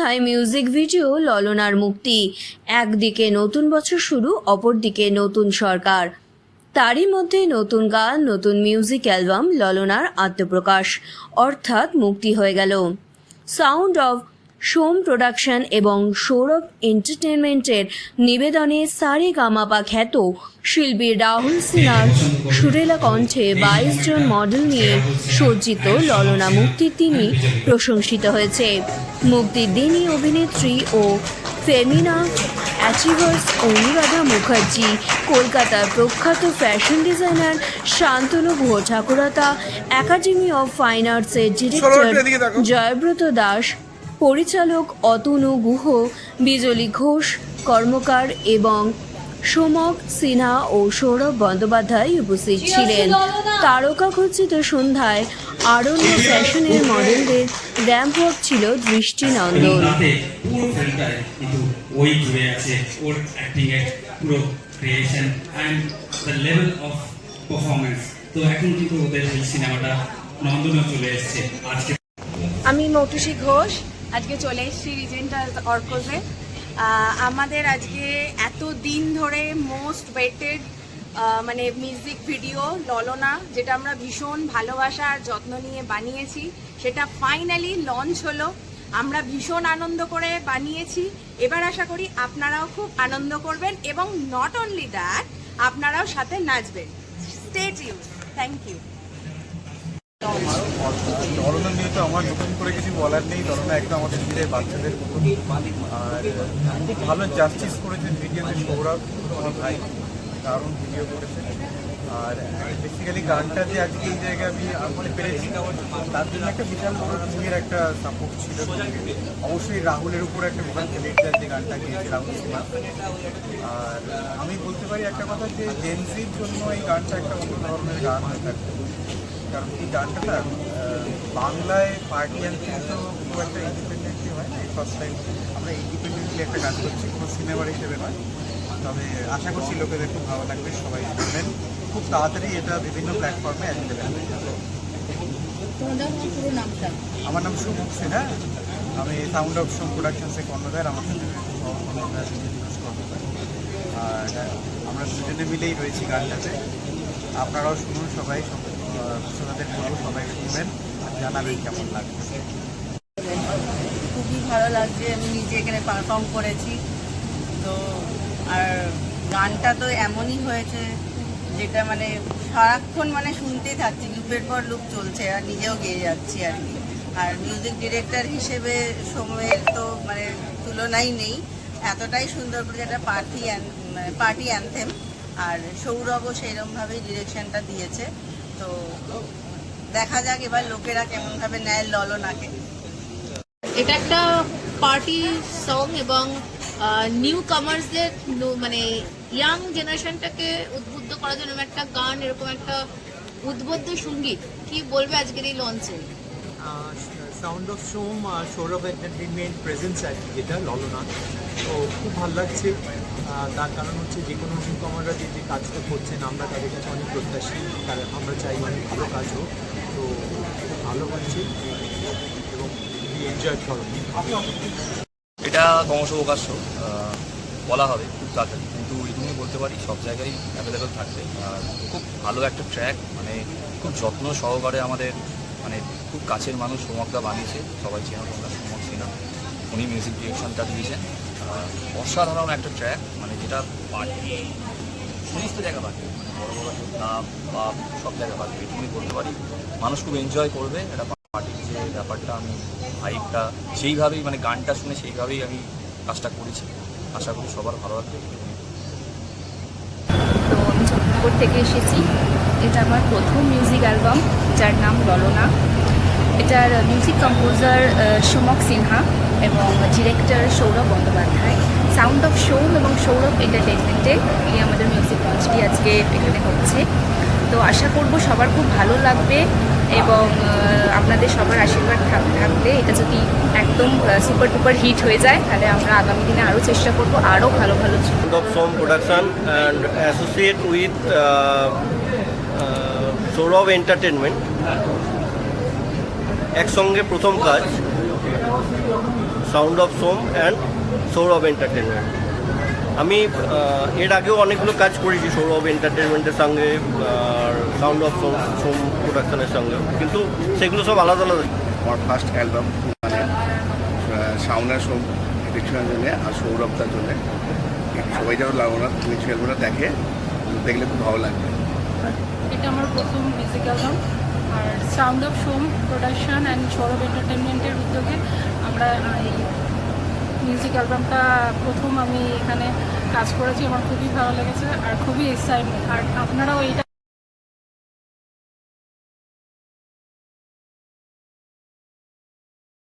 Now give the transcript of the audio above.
বাংলায় music video ললনার মুক্তি। একদিকে নতুন বছর শুরু, অপরদিকে নতুন সরকার, তারই মধ্যে নতুন গান, নতুন মিউজিক অ্যালবাম, ললনার আত্মপ্রকাশ অর্থাৎ মুক্তি হয়ে গেল। সাউন্ড অফ সোম প্রোডাকশন এবং সৌরভ এন্টারটেনমেন্টের নিবেদনে সারেগামাপা খ্যাত শিল্পী রাহুল সিনহার সুরেলা কণ্ঠে 22 জন মডেল নিয়ে সজ্জিত ললনা মুক্তির দিনই প্রশংসিত হয়েছে। মুক্তির দিনই অভিনেত্রী ও ফেমিনা অ্যাচিভার্স অনুরাধা মুখার্জি, কলকাতার প্রখ্যাত fashion designer Shantanu Guha Thakurta, academy of fine আর্টসের ডিরেক্টর জয়ব্রত দাস, পরিচালক অতনু গুহ, বিজলি ঘোষ কর্মকার এবং সোমক সিনহা ও সৌরভ বন্দ্যোপাধ্যায় উপস্থিত ছিলেন। তারকা খচিত সন্ধ্যায় আরণ্য ফ্যাশনের মডেলদের র্যাম্প ওয়াক ছিল দৃষ্টিনন্দন। আমি মৌটুসী ঘোষ, আজকে চলে এসেছি রিজেন্টাল অর্কোজে। আমাদের আজকে এত দিন ধরে মোস্ট ওয়েটেড মানে মিউজিক ভিডিও ললনা, যেটা আমরা ভীষণ ভালোবাসা আর যত্ন নিয়ে বানিয়েছি, সেটা ফাইনালি লঞ্চ হলো। আমরা ভীষণ আনন্দ করে বানিয়েছি। এবার আশা করি আপনারাও খুব আনন্দ করবেন এবং নট অনলি দ্যাট, আপনারাও সাথে নাচবেন। Stay tuned. Thank you. Lalana নিয়ে তো আমার নতুন করে কিছু বলার নেই। ললনা একদম আমাদের দিলে বাচ্চাদের আর খুব ভালো জাস্টিস করেছে ভিডিওতে সৌরভ, আমার ভাই দারুণ ভিডিও করেছে। আর বেসিক্যালি গানটা যে আজকে এই জায়গায় আমি আনতে পেরেছি, তার জন্য একটা বিশাল বড় টিমের একটা সাপোর্ট ছিল। অবশ্যই রাহুলের উপর একটা বিশাল ক্রেডিট যে গানটা গিয়েছে রাহুল সিনহা। আর আমি বলতে পারি একটা কথা, যে জেনজির জন্য এই গানটা একটা অন্য ধরনের গান হয়ে থাকবে। কারণ এই গানটা না বাংলায় পার্টি অ্যান্থেম তো খুব একটা ইন্ডিপেন্ডেন্টলি হয় না। এই ফার্স্ট টাইম আমরা ইন্ডিপেন্ডেন্টলি একটা গান করছি, কোনো সিনেমার হিসেবে নয়। তবে আশা করছি লোকেদের খুব ভালো লাগবে, সবাই শুনবেন। খুব তাড়াতাড়ি এটা বিভিন্ন প্ল্যাটফর্মে অ্যাভেলেবেল হয়ে যাবে। আমার নাম শুভক সিনহা, আমি সাউন্ড অফ সোম প্রোডাকশনসে কর্ণধার। আমার সাথে কর্ণধার, আর আমরা দুজনে মিলেই রয়েছি গানটাতে। আপনারাও শুনুন, সবাই শ্রোতাদের বলবো সবাই শুনবেন, জানাবেন কেমন লাগবে। খুবই ভালো লাগছে, আমি নিজে এখানে পারফর্ম করেছি তো। আর গানটা তো এমনই হয়েছে যেটা মানে সারাক্ষণ মানে শুনতেই থাকছি, লুপের পর লুপ চলছে, আর নিজেও গেয়ে যাচ্ছি আর কি। আর মিউজিক ডিরেক্টর হিসেবে সময়ের তো মানে তুলনাই নেই, এতটাই সুন্দর করে একটা পার্টি অ্যানথেম। আর সৌরভও সেইরকমভাবেই ডিরেকশনটা দিয়েছে। তো দেখা যাক এবার লোকেরা কেমনভাবে নেয় ললনাকে। এটা একটা পার্টি সং এবং নিউ কামার্সদের মানে ইয়াং জেনারেশনটাকে উদ্বুদ্ধ করার জন্য একটা গান, এরকম একটা উদ্বুদ্ধ সঙ্গীত। কি বলবে আজকের এই লঞ্চে? Sound of Som Sourav entertainment presence আর কি, যেটা ললনা, তো খুব ভালো লাগছে। তার কারণ হচ্ছে যে কোনো নিউকামাররা যে কাজটা করছেন আমরা তাদের কাছে অনেক প্রত্যাশী, কারণ আমরা চাই অনেক ভালো কাজ হোক। তো ভালো হচ্ছে এবং এনজয় করো। এটা ক্রমশ প্রকাশ্য বলা হবে খুব তাড়াতাড়ি, কিন্তু এইটুকুনি বলতে পারি সব জায়গায় অ্যাভেলেবেল থাকবে। আর খুব ভালো একটা ট্র্যাক, মানে খুব যত্ন সহকারে আমাদের মানে খুব কাছের মানুষ সোমকদা বানিয়েছে, সবাই চেনা তোমরা সোমক সিনহা, উনি মিউজিক ডিরেকশনটা দিয়েছেন। অসাধারণ একটা ট্র্যাক, মানে যেটা পার্টি সমস্ত জায়গা বাজবে, মানে বড় বড় ক্লাব বা সব জায়গায় বাজবে, এটুকুনি বলতে পারি। মানুষ খুব এনজয় করবে এটা পার্টির যে ব্যাপারটা, আমি ভাইবটা সেইভাবেই মানে গানটা শুনে সেইভাবেই আমি কাজটা করেছি। আশা করি সবার ভালো লাগবে। তো আমি চন্দ্রনগর থেকে এসেছি। এটা আমার প্রথম মিউজিক অ্যালবাম, যার নাম ললনা। এটার মিউজিক কম্পোজার সোমক সিনহা এবং director Sourav Bandyopadhyay. Sound of Som এবং সৌরভ এন্টারটেনমেন্টে এই আমাদের মিউজিক লঞ্চটি আজকে এখানে হচ্ছে। তো আশা করব সবার খুব ভালো লাগবে এবং আপনাদের সবার আশীর্বাদ থাকলে এটা যদি একদম সুপার টুপার হিট হয়ে যায়, তাহলে আমরা আগামী দিনে আরও চেষ্টা করব আরও ভালো ভালো। Sound of Som production and associate with Saurav Entertainment, একসঙ্গে প্রথম কাজ। Sound of Som and Sourav entertainment. আমি এর আগেও অনেকগুলো কাজ করেছি সৌরভ এন্টারটেনমেন্টের সঙ্গে আর সাউন্ড অফ সোম প্রোডাকশনের সঙ্গেও, কিন্তু সেগুলো সব আলাদা আলাদা। আমার ফার্স্ট অ্যালবাম মানে সাউন্ডার সোম ডিরেকশনের জন্য আর সৌরভটার জন্য সবাই যেন ওনার মিউজিক অ্যালবামটা দেখলে খুব ভালো লাগবে। এটা আমার প্রথম মিউজিক অ্যালবাম, আর sound of Som production and Sourav এন্টারটেনমেন্টের উদ্যোগে আমরা এই মিউজিক অ্যালবামটা প্রথম আমি এখানে কাজ করেছি। আমার খুবই ভালো লেগেছে আর খুবই এক্সাইটমেন্ট, আর আপনারাও এইটা